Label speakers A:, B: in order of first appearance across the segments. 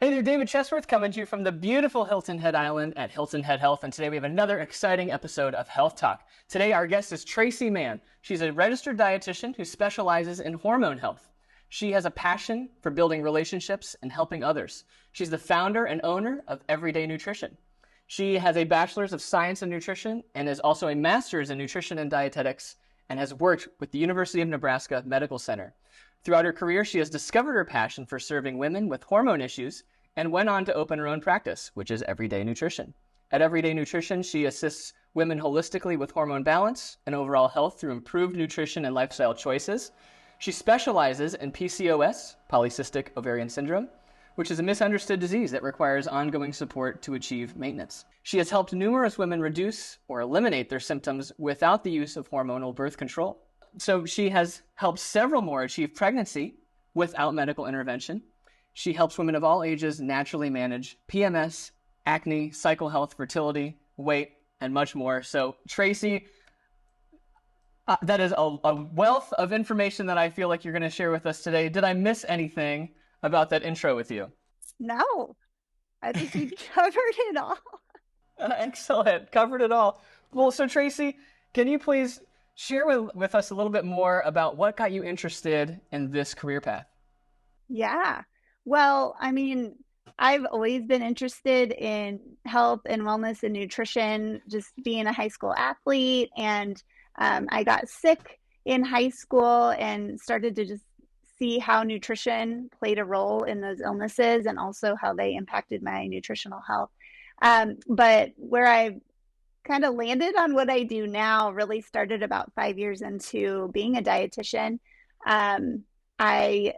A: Hey there, David Chesworth coming to you from the beautiful Hilton Head Island at Hilton Head Health, and today we have another exciting episode of Health Talk. Today our guest is Tracy Mann. She's a registered dietitian who specializes in hormone health. She has a passion for building relationships and helping others. She's the founder and owner of Everyday Nutrition. She has a bachelor's of science in nutrition and is also a master's in nutrition and dietetics and has worked with the University of Nebraska Medical Center. Throughout her career, she has discovered her passion for serving women with hormone issues and went on to open her own practice, which is Everyday Nutrition. At Everyday Nutrition, she assists women holistically with hormone balance and overall health through improved nutrition and lifestyle choices. She specializes in PCOS, polycystic ovarian syndrome, which is a misunderstood disease that requires ongoing support to achieve maintenance. She has helped numerous women reduce or eliminate their symptoms without the use of hormonal birth control. So she has helped several more achieve pregnancy without medical intervention. She helps women of all ages naturally manage PMS, acne, cycle health, fertility, weight, and much more. So Tracy, that is a wealth of information that I feel like you're going to share with us today. Did I miss anything about that intro with you?
B: No, I think you covered it all.
A: Excellent. Covered it all. Well, so Tracy, can you please share with us a little bit more about what got you interested in this career path?
B: Yeah. Well, I've always been interested in health and wellness and nutrition, just being a high school athlete. And I got sick in high school and started to just see how nutrition played a role in those illnesses and also how they impacted my nutritional health. But where I kind of landed on what I do now really started about 5 years into being a dietitian. Um, I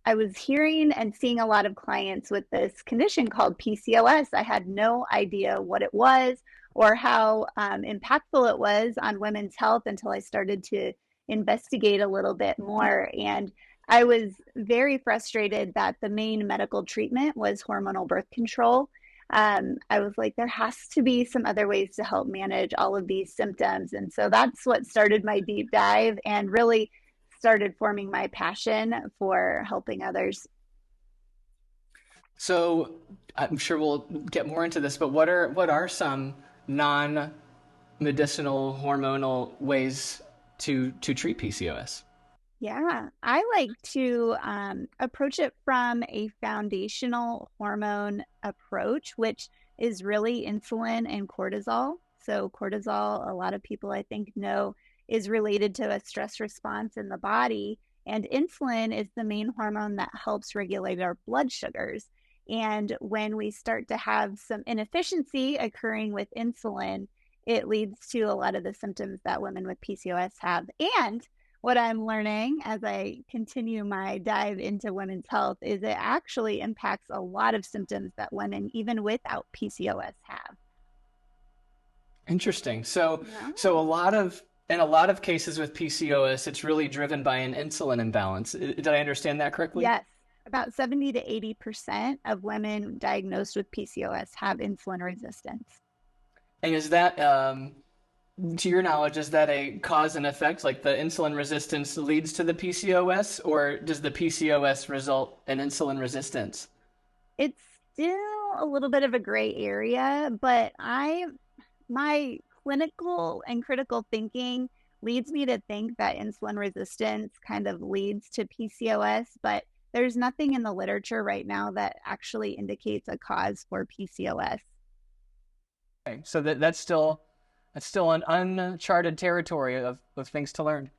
B: I was hearing and seeing a lot of clients with this condition called PCOS. I had no idea what it was or how impactful it was on women's health until I started to investigate a little bit more. And I was very frustrated that the main medical treatment was hormonal birth control. I was like, there has to be some other ways to help manage all of these symptoms. And so that's what started my deep dive and really started forming my passion for helping others.
A: So I'm sure we'll get more into this, but what are some non-medicinal hormonal ways to treat PCOS?
B: Yeah, I like to approach it from a foundational hormone approach, which is really insulin and cortisol. So, cortisol, a lot of people I think know, is related to a stress response in the body. And insulin is the main hormone that helps regulate our blood sugars. And when we start to have some inefficiency occurring with insulin, it leads to a lot of the symptoms that women with PCOS have. And what I'm learning as I continue my dive into women's health is it actually impacts a lot of symptoms that women, even without PCOS, have.
A: Interesting. So
B: Yeah.
A: so in a lot of cases with PCOS, it's really driven by an insulin imbalance. Did I understand that correctly?
B: Yes, about 70 to 80% of women diagnosed with PCOS have insulin resistance.
A: And is that to your knowledge, is that a cause and effect? Like the insulin resistance leads to the PCOS, or does the PCOS result in insulin resistance?
B: It's still a little bit of a gray area, but my clinical and critical thinking leads me to think that insulin resistance kind of leads to PCOS, but there's nothing in the literature right now that actually indicates a cause for PCOS.
A: Okay, so that's still an uncharted territory of things to learn.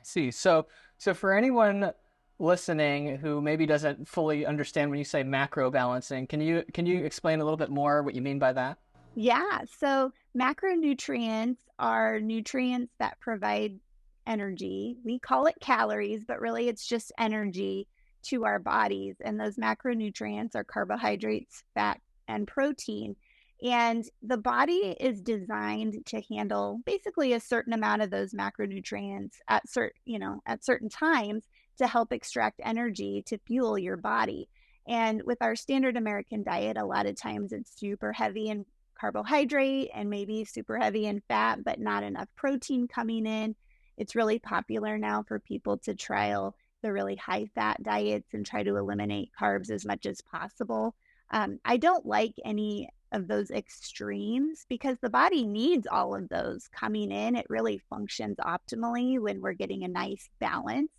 A: See, so for anyone listening who maybe doesn't fully understand when you say macro balancing, can you explain a little bit more what you mean by that?
B: Yeah, so macronutrients are nutrients that provide energy. We call it calories, but really it's just energy to our bodies. And those macronutrients are carbohydrates, fat, and protein. And the body is designed to handle basically a certain amount of those macronutrients at certain times to help extract energy to fuel your body. And with our standard American diet, a lot of times it's super heavy in carbohydrate and maybe super heavy in fat, but not enough protein coming in. It's really popular now for people to trial the really high fat diets and try to eliminate carbs as much as possible. I don't like any of those extremes because the body needs all of those coming in. It really functions optimally when we're getting a nice balance.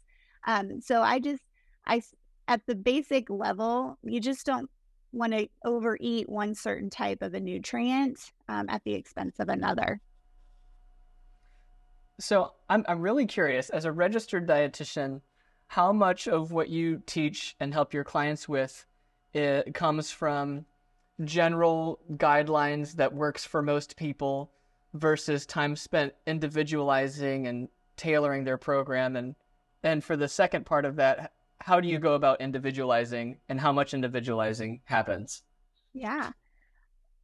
B: So I, at the basic level, you just don't want to overeat one certain type of a nutrient at the expense of another.
A: So I'm really curious, as a registered dietitian, how much of what you teach and help your clients with it comes from general guidelines that works for most people versus time spent individualizing and tailoring their program, and for the second part of that, how do you go about individualizing and how much individualizing happens?
B: Yeah.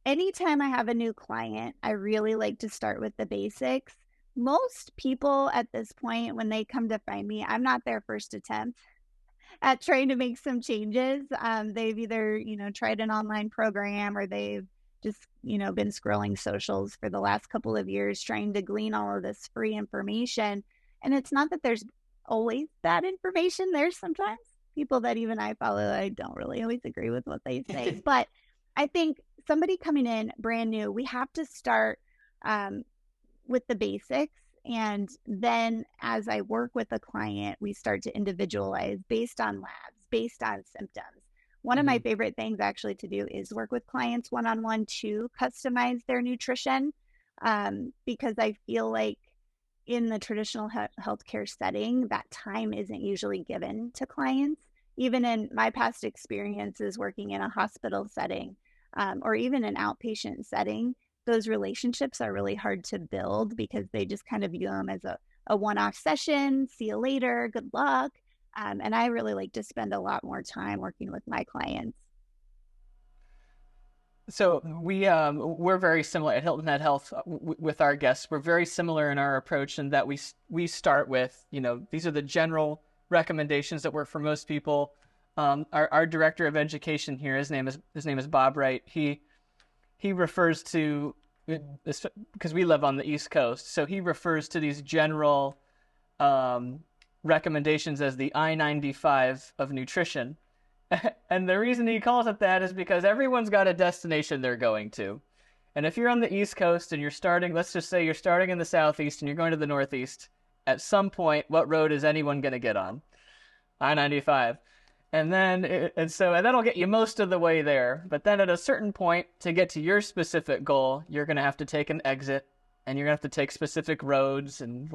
B: Anytime I have a new client, I really like to start with the basics. Most people at this point, when they come to find me, I'm not their first attempt at trying to make some changes. They've either, tried an online program or they've just, been scrolling socials for the last couple of years trying to glean all of this free information. And it's not that there's always bad information. There's sometimes people that even I follow, I don't really always agree with what they say. But I think somebody coming in brand new, we have to start with the basics. And then as I work with a client, we start to individualize based on labs, based on symptoms. One of my favorite things actually to do is work with clients one-on-one to customize their nutrition, because I feel like in the traditional healthcare setting, that time isn't usually given to clients. Even in my past experiences working in a hospital setting, or even an outpatient setting, those relationships are really hard to build because they just kind of view them as a one-off session. See you later. Good luck. And I really like to spend a lot more time working with my clients.
A: So we're very similar at Hilton Head Health with our guests. We're very similar in our approach in that we start with, these are the general recommendations that work for most people. Our director of education here, his name is Bob Wright. He refers to, because we live on the East Coast, so he refers to these general recommendations as the I-95 of nutrition. And the reason he calls it that is because everyone's got a destination they're going to. And if you're on the East Coast and you're starting, let's just say you're starting in the Southeast and you're going to the Northeast, at some point, what road is anyone going to get on? I-95. And that'll get you most of the way there. But then at a certain point, to get to your specific goal, you're going to have to take an exit and you're going to have to take specific roads and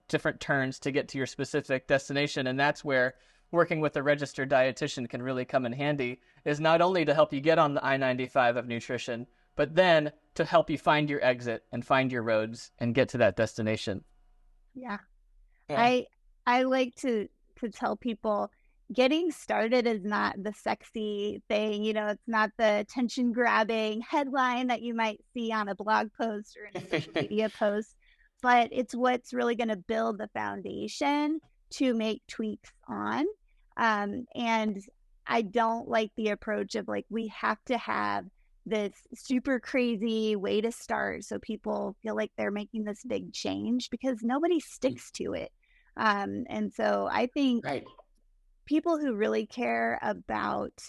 A: different turns to get to your specific destination. And that's where working with a registered dietitian can really come in handy, is not only to help you get on the I-95 of nutrition, but then to help you find your exit and find your roads and get to that destination.
B: Yeah. I like to tell people getting started is not the sexy thing. It's not the attention grabbing headline that you might see on a blog post or in a social media post, but it's what's really going to build the foundation to make tweaks on. And I don't like the approach of we have to have this super crazy way to start so people feel like they're making this big change, because nobody sticks to it. And so I think people who really care about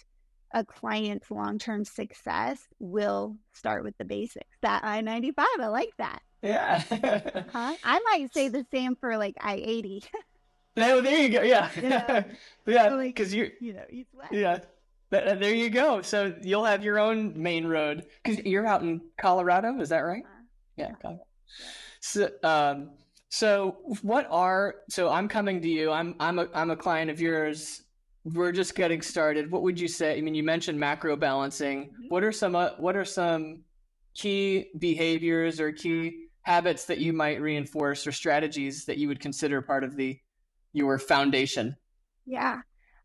B: a client's long-term success will start with the basics. That I-95, I like that.
A: Yeah.
B: I might say the same for I-80.
A: No, there you go. Yeah. Yeah. Because
B: east west.
A: Yeah. There you go. So you'll have your own main road because you're out in Colorado. Is that right? Yeah. Colorado. So so I'm coming to you. I'm a client of yours. We're just getting started. What would you say? I mean, you mentioned macro balancing.
B: Mhm.
A: What are some key behaviors or key habits that you might reinforce or strategies that you would consider part of the your foundation?
B: Yeah.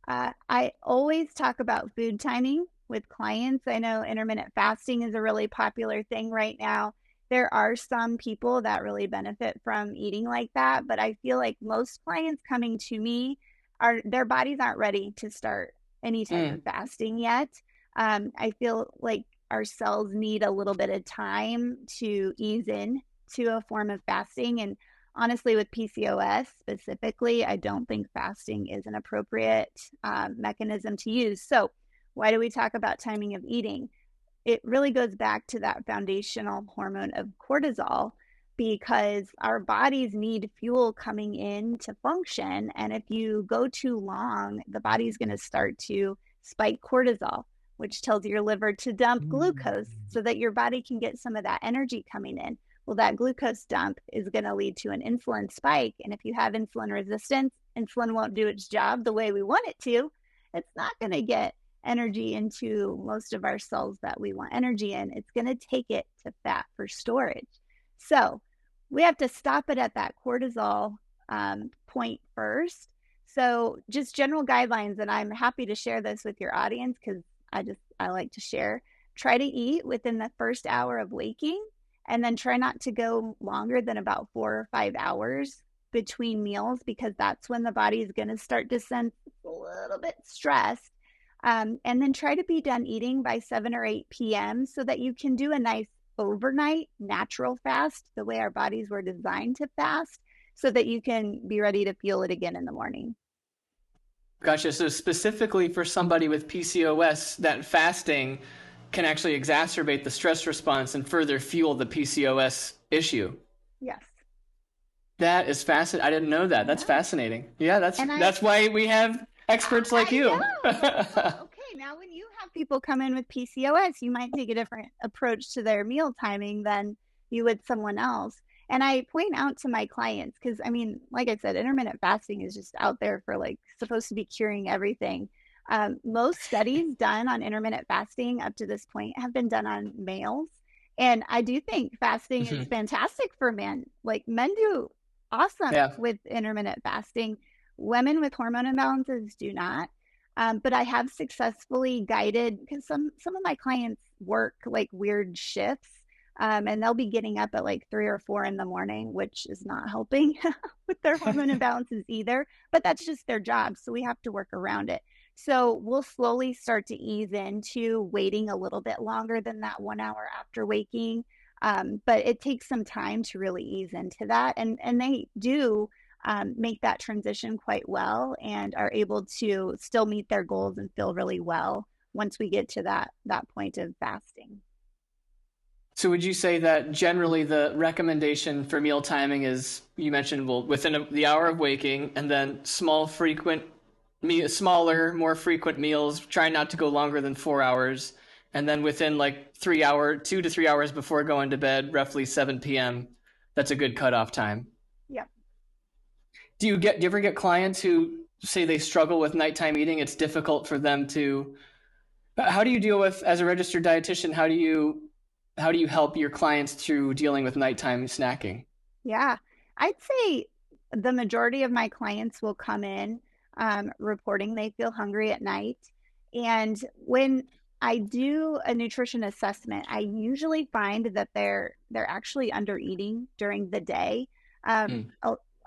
B: I always talk about food timing with clients. I know intermittent fasting is a really popular thing right now. There are some people that really benefit from eating like that, but I feel like most clients coming to me are their bodies aren't ready to start any type of
A: Mm.
B: fasting yet. I feel like our cells need a little bit of time to ease in to a form of fasting. And honestly, with PCOS specifically, I don't think fasting is an appropriate mechanism to use. So, why do we talk about timing of eating? It really goes back to that foundational hormone of cortisol because our bodies need fuel coming in to function. And if you go too long, the body's going to start to spike cortisol, which tells your liver to dump glucose so that your body can get some of that energy coming in. Well, that glucose dump is going to lead to an insulin spike. And if you have insulin resistance, insulin won't do its job the way we want it to. It's not going to get energy into most of our cells that we want energy in. It's going to take it to fat for storage. So we have to stop it at that cortisol point first. So just general guidelines, and I'm happy to share this with your audience because I like to share. Try to eat within the first hour of waking, and then try not to go longer than about 4 or 5 hours between meals because that's when the body is going to start to sense a little bit stressed. And then try to be done eating by 7 or 8 p.m. so that you can do a nice overnight natural fast, the way our bodies were designed to fast, so that you can be ready to feel it again in the morning.
A: Gotcha. So specifically for somebody with PCOS, that fasting can actually exacerbate the stress response and further fuel the PCOS issue.
B: Yes.
A: That is fascinating. I didn't know that. That's
B: Yeah.
A: fascinating. Yeah,
B: And
A: that's why we have experts like
B: I
A: you.
B: know. Well, okay. Now, when you have people come in with PCOS, you might take a different approach to their meal timing than you would someone else. And I point out to my clients, because I mean, like I said, intermittent fasting is just out there for like supposed to be curing everything. Most studies done on intermittent fasting up to this point have been done on males. And I do think fasting is
A: Mhm.
B: fantastic for men. Like men do awesome
A: Yeah.
B: with intermittent fasting. Women with hormone imbalances do not. But I have successfully guided because some of my clients work like weird shifts, and they'll be getting up at like 3 or 4 in the morning, which is not helping with their hormone imbalances either. But that's just their job, so we have to work around it. So we'll slowly start to ease into waiting a little bit longer than that 1 hour after waking. But it takes some time to really ease into that, and they do make that transition quite well and are able to still meet their goals and feel really well once we get to that point of fasting.
A: So would you say that generally the recommendation for meal timing is, you mentioned, well, within the hour of waking, and then smaller, more frequent meals, try not to go longer than 4 hours, and then within like 2 to 3 hours before going to bed, roughly 7 p.m. That's a good cutoff time.
B: Yep.
A: Do you ever get clients who say they struggle with nighttime eating? It's difficult for them to. How do you deal with, as a registered dietitian, how do you help your clients through dealing with nighttime snacking?
B: Yeah. I'd say the majority of my clients will come in reporting they feel hungry at night. And when I do a nutrition assessment, I usually find that they're actually under eating during the day.
A: Mm.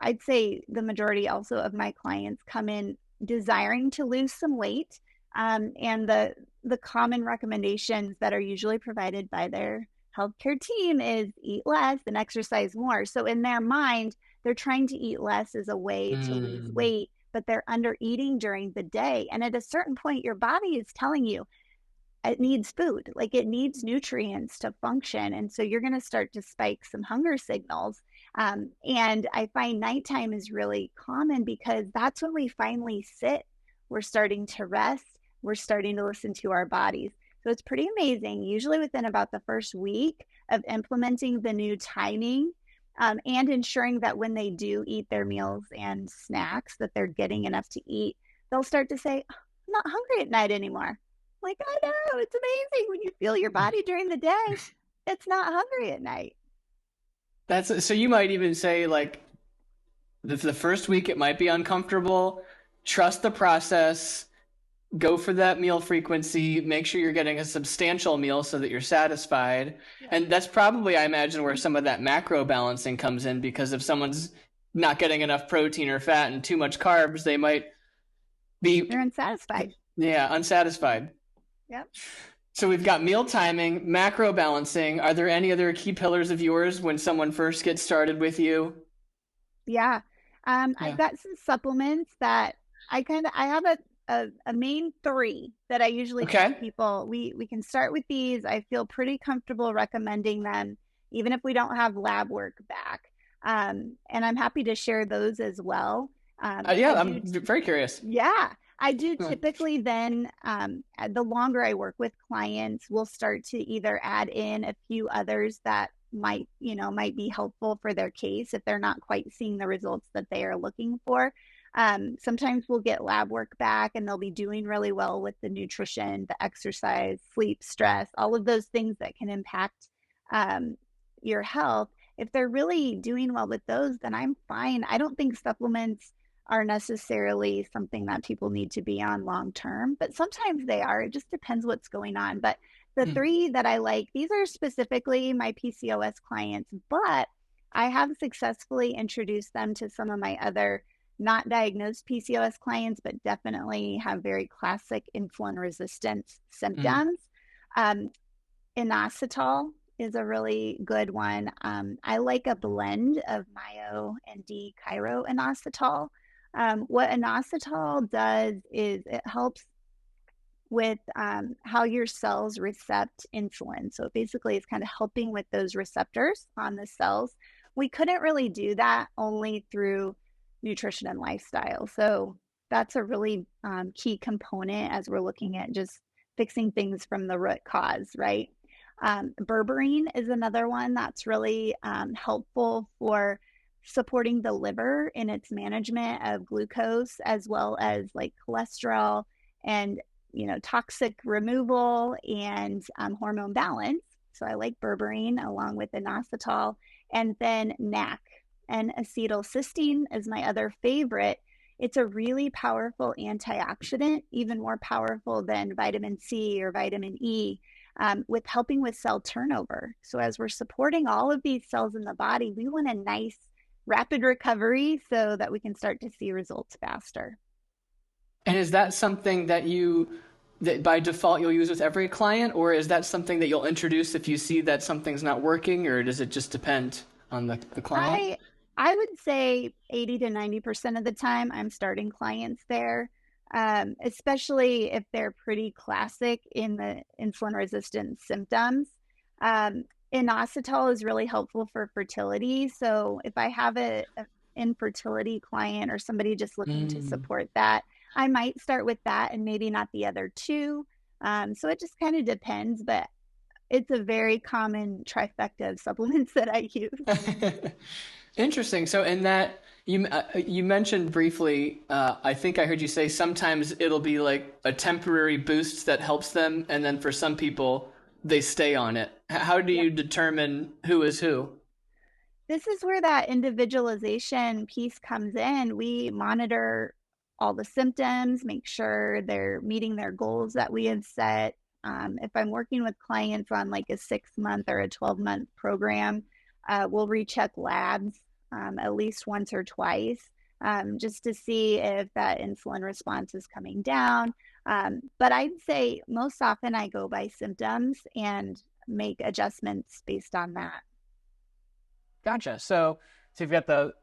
B: I'd say the majority also of my clients come in desiring to lose some weight. And the common recommendations that are usually provided by their healthcare team is eat less and exercise more. So in their mind, they're trying to eat less as a way to lose
A: Mm.
B: weight, but they're under eating during the day. And at a certain point, your body is telling you it needs food, like it needs nutrients to function. And so you're going to start to spike some hunger signals. And I find nighttime is really common because that's when we finally sit. We're starting to rest. We're starting to listen to our bodies. So it's pretty amazing. Usually within about the first week of implementing the new timing, and ensuring that when they do eat their meals and snacks, that they're getting enough to eat. They'll start to say, I'm not hungry at night anymore. Like, I know, it's amazing when you feel your body during the day, it's not hungry at night.
A: So you might even say like the first week it might be uncomfortable. Trust the process. Go for that meal frequency. Make sure you're getting a substantial meal so that you're satisfied.
B: Yeah.
A: And that's probably, I imagine, where some of that macro balancing comes in, because if someone's not getting enough protein or fat and too much carbs, they might
B: They're unsatisfied.
A: Yeah, unsatisfied.
B: Yep.
A: So we've got meal timing, macro balancing. Are there any other key pillars of yours when someone first gets started with you?
B: Yeah. I've got some supplements that I have a main three that I usually tell people. We can start with these. I feel pretty comfortable recommending them, even if we don't have lab work back. And I'm happy to share those as well.
A: I'm very curious.
B: Yeah. I do typically then, the longer I work with clients, we'll start to either add in a few others that might be helpful for their case if they're not quite seeing the results that they are looking for. Sometimes we'll get lab work back and they'll be doing really well with the nutrition, the exercise, sleep, stress, all of those things that can impact your health. If they're really doing well with those, then I'm fine. I don't think supplements are necessarily something that people need to be on long term, but sometimes they are. It just depends what's going on. But the three that I like, these are specifically my PCOS clients, but I have successfully introduced them to some of my other not diagnosed PCOS clients, but definitely have very classic insulin resistance symptoms. Inositol is a really good one. I like a blend of Myo and D-Chiro inositol. What inositol does is it helps with how your cells recept insulin. So basically it's kind of helping with those receptors on the cells. We couldn't really do that only through nutrition and lifestyle. So that's a really key component as we're looking at just fixing things from the root cause, right? Berberine is another one that's really helpful for supporting the liver in its management of glucose, as well as like cholesterol and toxic removal and hormone balance. So I like berberine along with inositol. And then NAC, and acetylcysteine is my other favorite. It's a really powerful antioxidant, even more powerful than vitamin C or vitamin E, with helping with cell turnover. So as we're supporting all of these cells in the body, we want a nice rapid recovery so that we can start to see results faster.
A: And is that something that by default you'll use with every client, or is that something that you'll introduce if you see that something's not working, or does it just depend on the client?
B: I would say 80 to 90% of the time I'm starting clients there, especially if they're pretty classic in the insulin resistance symptoms. Inositol is really helpful for fertility. So if I have an infertility client or somebody just looking to support that, I might start with that and maybe not the other two. So it just kind of depends, but it's a very common trifecta of supplements that I use.
A: Interesting. So in that, you mentioned briefly, I think I heard you say sometimes it'll be like a temporary boost that helps them, and then for some people, they stay on it. How do you determine who is who?
B: This is where that individualization piece comes in. We monitor all the symptoms, make sure they're meeting their goals that we have set. If I'm working with clients on like a 6-month or a 12-month program, we'll recheck labs at least once or twice, just to see if that insulin response is coming down. But I'd say most often I go by symptoms and make adjustments based on that.
A: Gotcha. So you've got the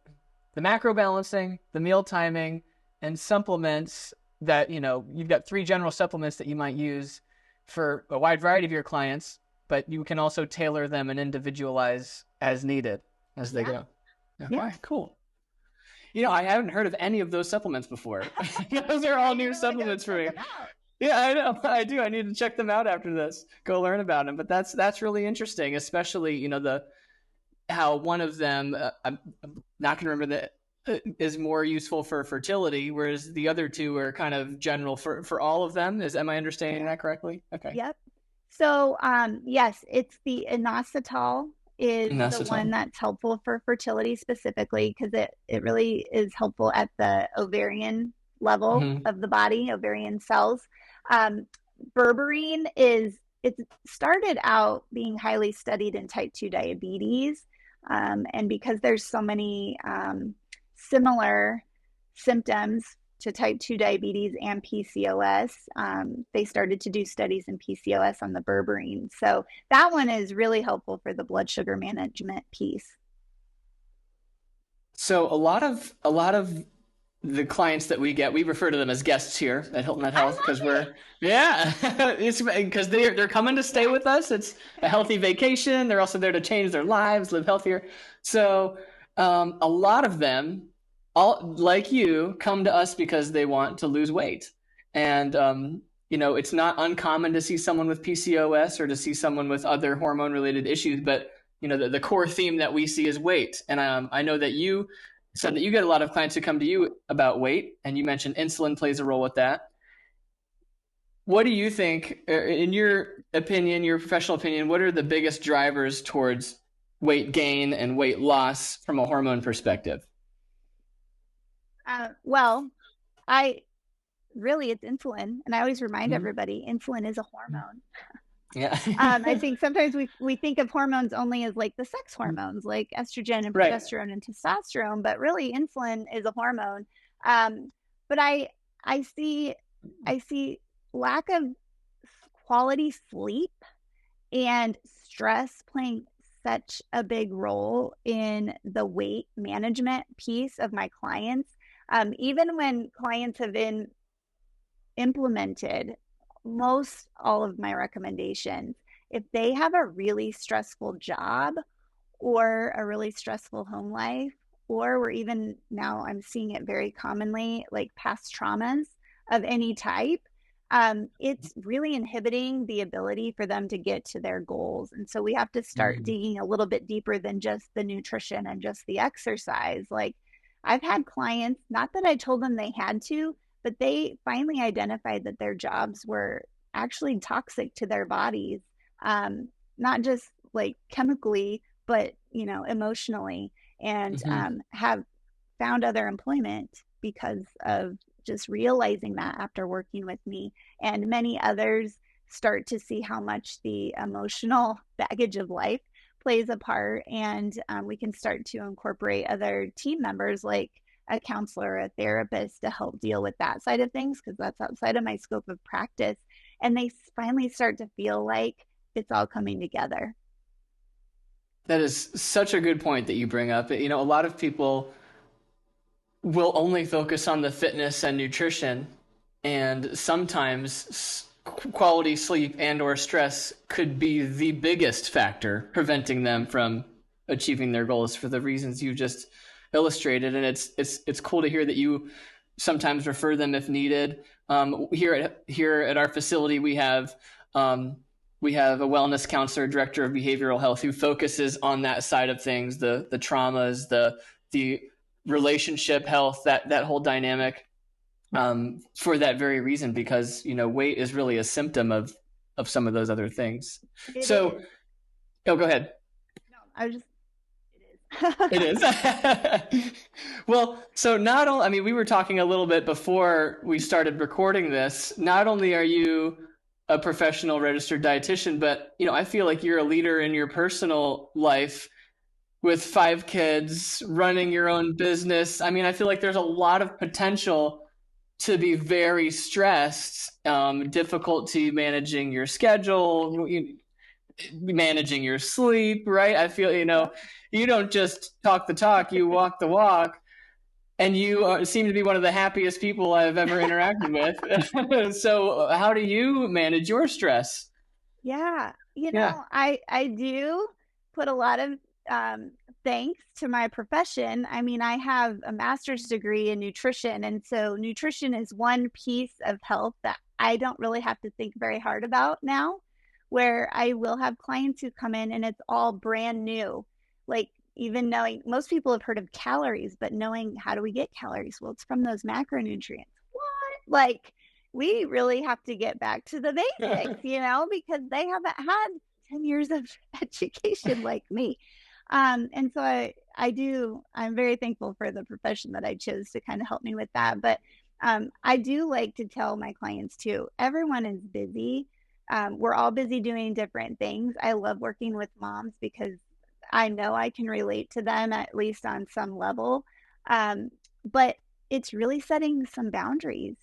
A: macro balancing, the meal timing, and supplements that, you've got 3 general supplements that you might use for a wide variety of your clients, but you can also tailor them and individualize as needed as they go. Okay, yeah. Cool. I haven't heard of any of those supplements before. Those are all new supplements for me. Yeah, I know. I do. I need to check them out after this. Go learn about them. But that's really interesting, especially, how one of them, I'm not going to remember is more useful for fertility, whereas the other two are kind of general for all of them. Am I understanding that correctly? Okay.
B: Yep. So, yes, it's the inositol is the one
A: Inositol.
B: that's helpful for fertility specifically because it really is helpful at the ovarian level
A: Mm-hmm.
B: of the body, ovarian cells. Um, berberine is it started out being highly studied in type 2 diabetes, and because there's so many similar symptoms to type 2 diabetes and PCOS, they started to do studies in PCOS on the berberine. So that one is really helpful for the blood sugar management piece.
A: So a lot of the clients that we get, we refer to them as guests here at Hilton Head
B: I
A: Health because
B: love
A: we're, yeah, it's because they're coming to stay with us. It's a healthy vacation. They're also there to change their lives, live healthier. So a lot of them, all like you, come to us because they want to lose weight. And it's not uncommon to see someone with PCOS or to see someone with other hormone related issues, but the core theme that we see is weight. And I know that you said that you get a lot of clients who come to you about weight, and you mentioned insulin plays a role with that. What do you think, in your opinion, your professional opinion, what are the biggest drivers towards weight gain and weight loss from a hormone perspective?
B: Well, I really, it's insulin. And I always remind
A: Mm-hmm.
B: everybody insulin is a hormone.
A: Yeah.
B: I think sometimes we think of hormones only as like the sex hormones, like estrogen and
A: Right.
B: progesterone and testosterone, but really insulin is a hormone. Um, but I see I see lack of quality sleep and stress playing such a big role in the weight management piece of my clients. Even when clients have been implemented most all of my recommendations, if they have a really stressful job or a really stressful home life, or we're even now I'm seeing it very commonly, like past traumas of any type, it's really inhibiting the ability for them to get to their goals. And so we have to start
A: Mhm.
B: digging a little bit deeper than just the nutrition and just the exercise. Like I've had clients, not that I told them they had to, but they finally identified that their jobs were actually toxic to their bodies, not just like chemically, but emotionally, and
A: Mhm.
B: have found other employment because of just realizing that after working with me. And many others start to see how much the emotional baggage of life plays a part, and we can start to incorporate other team members like a counselor, a therapist to help deal with that side of things because that's outside of my scope of practice. And they finally start to feel like it's all coming together.
A: That is such a good point that you bring up. A lot of people will only focus on the fitness and nutrition, and sometimes quality sleep and or stress could be the biggest factor preventing them from achieving their goals for the reasons you just illustrated. And it's cool to hear that you sometimes refer them if needed. Here at our facility, we have a wellness counselor, director of behavioral health, who focuses on that side of things, the traumas, the relationship health, that whole dynamic, for that very reason, because weight is really a symptom of some of those other things.
B: It
A: So,
B: is.
A: oh, go ahead.
B: No, I was just, it
A: It
B: is.
A: is. Well, so not only, I mean, we were talking a little bit before we started recording this. Not only are you a professional registered dietitian, but I feel like you're a leader in your personal life with 5 kids, running your own business. I mean, I feel like there's a lot of potential to be very stressed, difficulty managing your schedule, managing your sleep, right? I feel,
B: Yep.
A: you don't just talk the talk, you walk the walk. And you seem to be one of the happiest people I've ever interacted with. So, how do you manage your stress?
B: Yeah,
A: Yeah.
B: I do put a lot of um, thanks to my profession. I mean, I have a master's degree in nutrition, and so nutrition is one piece of health that I don't really have to think very hard about now, where I will have clients who come in and it's all brand new. Like even knowing, most people have heard of calories, but knowing how do we get calories? Well, it's from those macronutrients. What? Like, we really have to get back to the basics, because they haven't had 10 years of education like me. And so I'm very thankful for the profession that I chose to kind of help me with that. But I do like to tell my clients too, everyone is busy. We're all busy doing different things. I love working with moms because I know I can relate to them at least on some level. But it's really setting some boundaries.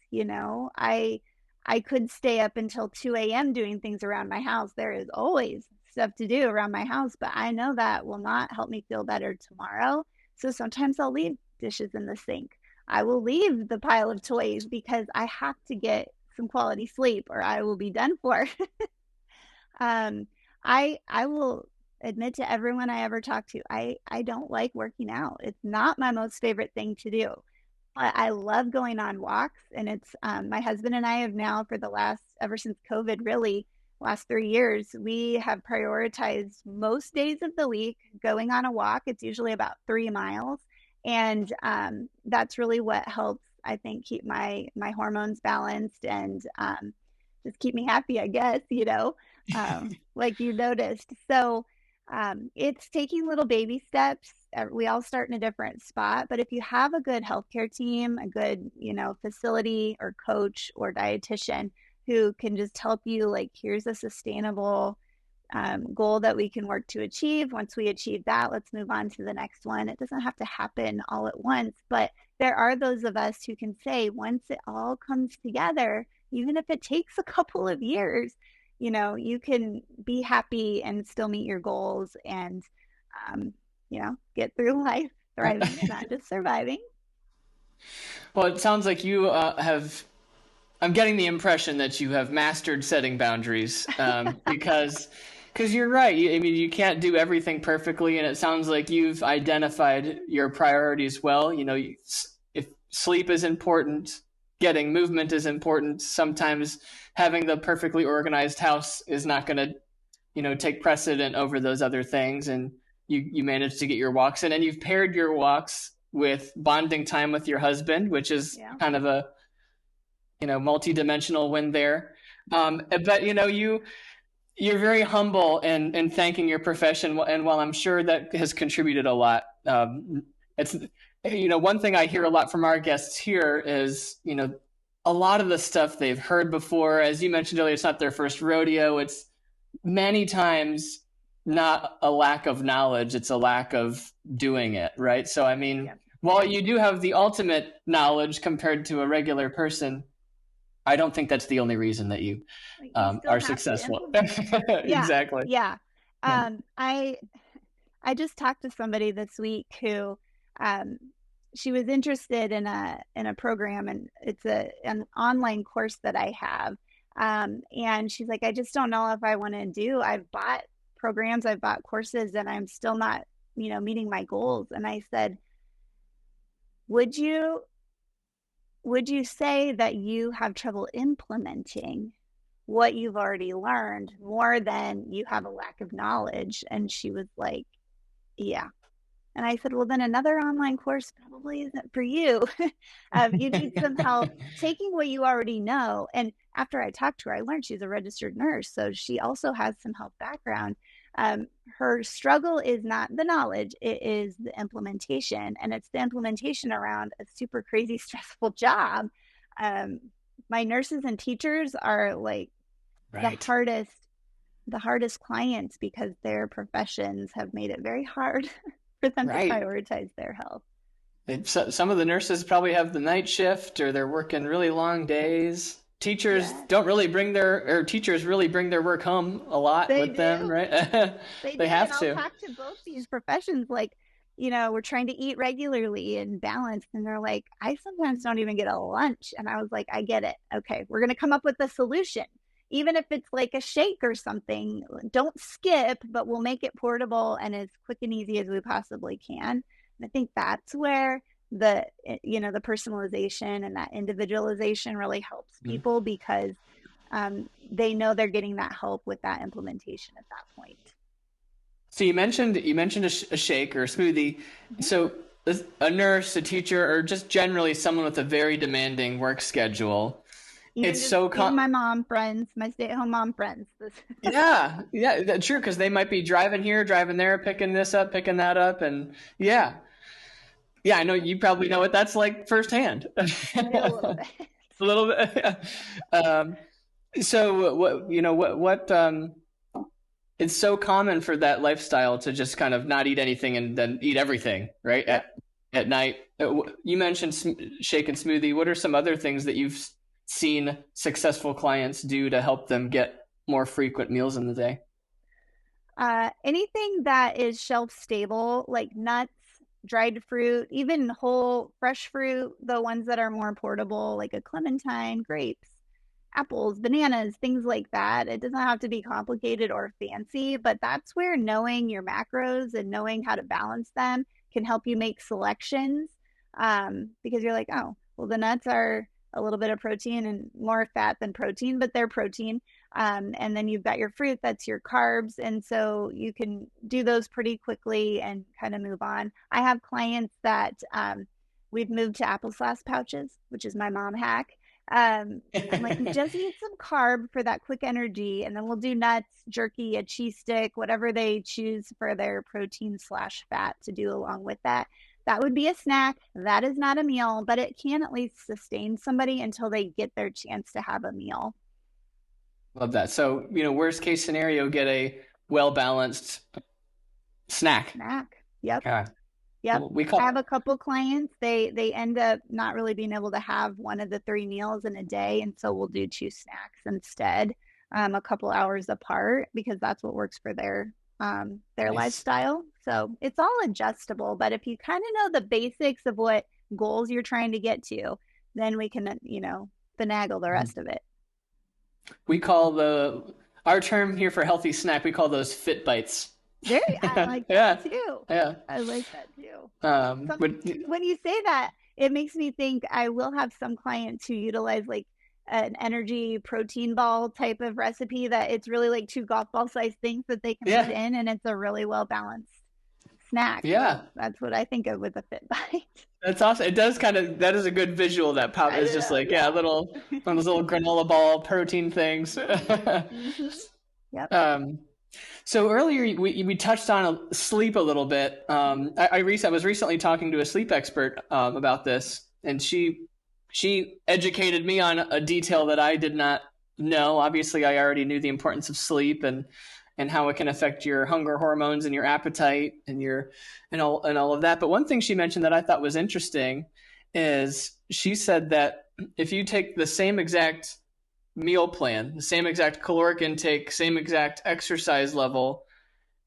B: I could stay up until 2 a.m. doing things around my house. There is always stuff to do around my house, but I know that will not help me feel better tomorrow. So sometimes I'll leave dishes in the sink. I will leave the pile of toys because I have to get some quality sleep or I will be done for. I will admit to everyone I ever talk to, I don't like working out. It's not my most favorite thing to do. I love going on walks, and it's my husband and I have now for ever since COVID, really last 3 years, we have prioritized most days of the week going on a walk. It's usually about 3 miles, and that's really what helps, I think, keep my hormones balanced and just keep me happy, I guess, like you noticed. So it's taking little baby steps. We all start in a different spot, but if you have a good healthcare team, a good, facility or coach or dietitian who can just help you, like, here's a sustainable goal that we can work to achieve. Once we achieve that, let's move on to the next one. It doesn't have to happen all at once, but there are those of us who can say, once it all comes together, even if it takes a couple of years, you can be happy and still meet your goals and, get through life thriving, not just surviving.
A: Well, it sounds like you I'm getting the impression that you have mastered setting boundaries because you're right. You can't do everything perfectly, and it sounds like you've identified your priorities well. If sleep is important, getting movement is important. Sometimes having the perfectly organized house is not going to, take precedent over those other things. And you managed to get your walks in, and you've paired your walks with bonding time with your husband, which is kind of a, multi-dimensional win there. But, you're very humble in thanking your profession. And while I'm sure that has contributed a lot, it's, one thing I hear a lot from our guests here is, a lot of the stuff they've heard before. As you mentioned earlier, it's not their first rodeo. It's many times not a lack of knowledge. It's a lack of doing it, right? So, while you do have the ultimate knowledge compared to a regular person, I don't think that's the only reason that you are successful. Exactly.
B: Yeah. I just talked to somebody this week who she was interested in a program, and it's an online course that I have. And she's like, I just don't know if I want to do. I've bought programs, I've bought courses, and I'm still not, meeting my goals. And I said, would you say that you have trouble implementing what you've already learned more than you have a lack of knowledge? And she was like, yeah. And I said, well, then another online course probably isn't for you. You need some help taking what you already know. And after I talked to her, I learned she's a registered nurse, so she also has some health background. Her struggle is not the knowledge, it is the implementation. And it's the implementation around a super crazy, stressful job. My nurses and teachers are like the hardest clients because their professions have made it very hard for them to prioritize their health.
A: Some of the nurses probably have the night shift, or they're working really long days. Teachers teachers really bring their work home a lot them, right? They have to.
B: I'll talk to both these professions, like, we're trying to eat regularly and balance. And they're like, I sometimes don't even get a lunch. And I was like, I get it. Okay, we're going to come up with a solution. Even if it's like a shake or something, don't skip, but we'll make it portable and as quick and easy as we possibly can. And I think that's where the personalization and that individualization really helps people because they know they're getting that help with that implementation at that point.
A: So you mentioned a shake or a smoothie.
B: Mhm.
A: So a nurse, a teacher, or just generally someone with a very demanding work schedule,
B: Even
A: it's
B: just
A: so
B: even my mom friends, my stay-at-home mom friends.
A: yeah, that's true because they might be driving here, driving there, picking this up, picking that up, and yeah, I know you probably know what that's like firsthand.
B: A little
A: A
B: bit.
A: little bit. um, so what it's so common for that lifestyle to just kind of not eat anything and then eat everything, right?
B: Yep.
A: At night. You mentioned shake and smoothie. What are some other things that you've seen successful clients do to help them get more frequent meals in the day?
B: Anything that is shelf stable, like nuts, dried fruit, even whole fresh fruit, the ones that are more portable, like a clementine, grapes, apples, bananas, things like that. It doesn't have to be complicated or fancy, but that's where knowing your macros and knowing how to balance them can help you make selections. Because you're like, oh, well, the nuts are a little bit of protein and more fat than protein, but they're protein. And then you've got your fruit, that's your carbs. And so you can do those pretty quickly and kind of move on. I have clients that we've moved to applesauce pouches, which is my mom hack. I'm like, just eat some carb for that quick energy, and then we'll do nuts, jerky, a cheese stick, whatever they choose for their protein slash fat to do along with that. That would be a snack. That is not a meal, but it can at least sustain somebody until they get their chance to have a meal.
A: Love that. So, worst case scenario, get a well balanced snack.
B: Snack. Yep.
A: Yeah.
B: Yep.
A: We
B: I have a
A: call
B: couple clients. They end up not really being able to have one of the three meals in a day, and so we'll do two snacks instead, a couple hours apart because that's what works for their
A: nice.
B: lifestyle. So it's all adjustable, but if you kind of know the basics of what goals you're trying to get to, then we can, finagle the rest of it.
A: We call our term here for healthy snack, we call those fit bites.
B: I like that
A: Yeah.
B: too.
A: Yeah.
B: I like that too. Some
A: But
B: when you say that, it makes me think I will have some clients who utilize like an energy protein ball type of recipe that it's really like two golf ball sized things that they can put
A: yeah.
B: in and it's a really well balanced snack. So
A: Yeah.
B: that's what I think of with a fit bite.
A: That's awesome. It does that is a good visual that pop
B: I
A: is just
B: know,
A: like, yeah,
B: yeah.
A: little one of those little granola ball protein things.
B: Hmm. Yep.
A: um, So earlier we touched on sleep a little bit. I was recently talking to a sleep expert about this, and she educated me on a detail that I did not know. Obviously, I already knew the importance of sleep and how it can affect your hunger hormones and your appetite and all of that. But one thing she mentioned that I thought was interesting is she said that if you take the same exact meal plan, the same exact caloric intake, same exact exercise level,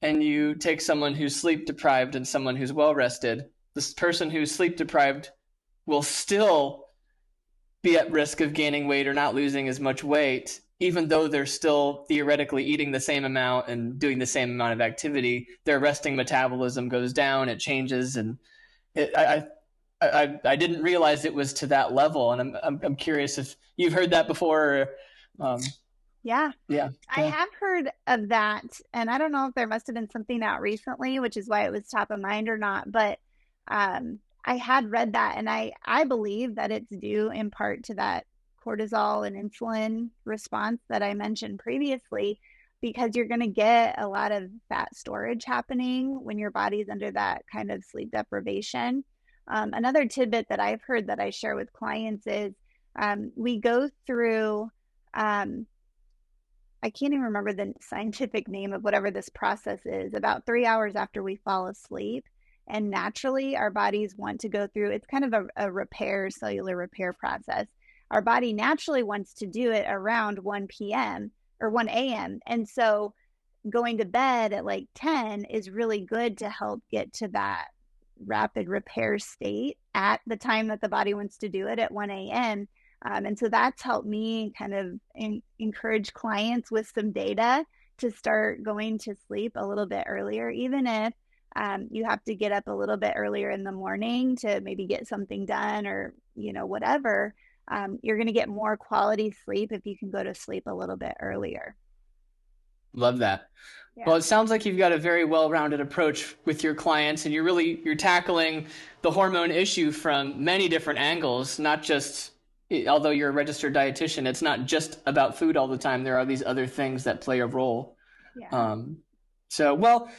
A: and you take someone who's sleep deprived and someone who's well rested, this person who's sleep deprived will still be at risk of gaining weight or not losing as much weight, even though they're still theoretically eating the same amount and doing the same amount of activity. Their resting metabolism goes down, it changes, and it, I didn't realize it was to that level, and I'm curious if you've heard that before. Um,
B: Yeah.
A: yeah,
B: I
A: yeah,
B: have heard of that, and I don't know if there must have been something out recently, which is why it was top of mind or not, but I had read that, and I believe that it's due in part to that cortisol and insulin response that I mentioned previously, because you're going to get a lot of fat storage happening when your body's under that kind of sleep deprivation. Another tidbit that I've heard that I share with clients is we go through. Um, I can't even remember the scientific name of whatever this process is, about 3 hours after we fall asleep. And naturally, our bodies want to go through it's kind of a repair, cellular repair process. Our body naturally wants to do it around 1 p.m. or 1 a.m. And so going to bed at like 10 is really good to help get to that rapid repair state at the time that the body wants to do it at 1 a.m. And so that's helped me kind of encourage clients with some data to start going to sleep a little bit earlier, even if you have to get up a little bit earlier in the morning to maybe get something done or, whatever. You're going to get more quality sleep if you can go to sleep a little bit earlier.
A: love that.
B: Yeah.
A: Well, it sounds like you've got a very well-rounded approach with your clients, and you're tackling the hormone issue from many different angles, not just, although you're a registered dietitian, it's not just about food all the time. There are these other things that play a role.
B: Yeah.
A: Um, well,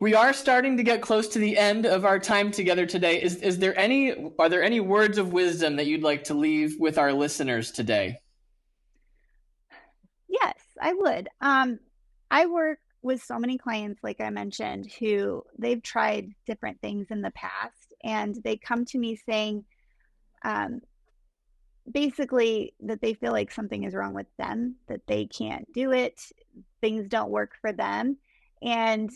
A: we are starting to get close to the end of our time together today. Are there any words of wisdom that you'd like to leave with our listeners today?
B: Yes, I would. I work with so many clients, like I mentioned, who they've tried different things in the past, and they come to me saying, um, basically, that they feel like something is wrong with them, that they can't do it, things don't work for them. And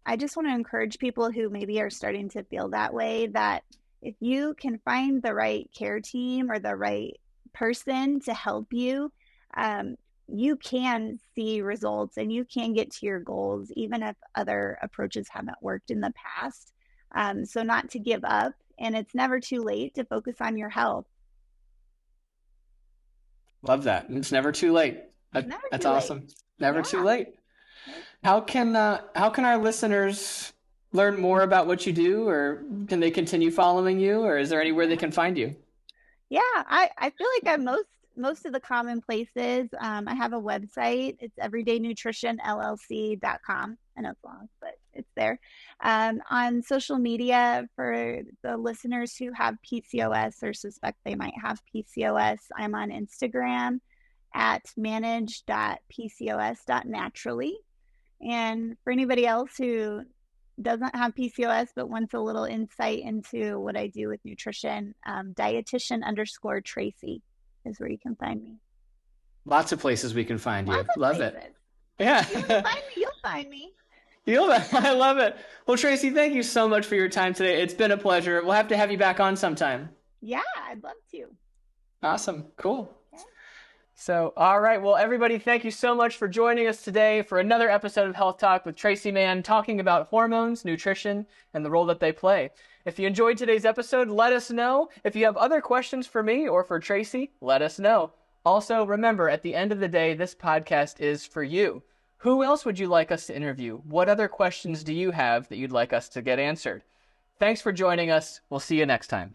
B: I just want to encourage people who maybe are starting to feel that way that if you can find the right care team or the right person to help you, um, you can see results and you can get to your goals, even if other approaches haven't worked in the past. So, not to give up, and it's never too late to focus on your health.
A: Love that. It's never too late.
B: Never
A: That's
B: too late.
A: awesome. Never too
B: Yeah.
A: late. How can our listeners learn more about what you do, or can they continue following you, or is there anywhere they can find you?
B: Yeah, I feel like I'm most of the common places. I have a website. It's everydaynutritionllc.com. I know it's long, but it's there. On social media, for the listeners who have PCOS or suspect they might have PCOS, I'm on Instagram at manage.pcos.naturally. And for anybody else who doesn't have PCOS but wants a little insight into what I do with nutrition, dietitian_Tracy is where you can find me.
A: Lots of places we can find you.
B: Lots of
A: Love it.
B: places. If you want to
A: Yeah.
B: find me, you'll find me.
A: I love it. Well, Tracy, thank you so much for your time today. It's been a pleasure. We'll have to have you back on sometime.
B: Yeah, I'd love to.
A: Awesome. Cool.
B: Okay.
A: So, all right. Well, everybody, thank you so much for joining us today for another episode of Health Talk with Tracy Mann, talking about hormones, nutrition, and the role that they play. If you enjoyed today's episode, let us know. If you have other questions for me or for Tracy, let us know. Also, remember, at the end of the day, this podcast is for you. Who else would you like us to interview? What other questions do you have that you'd like us to get answered? Thanks for joining us. We'll see you next time.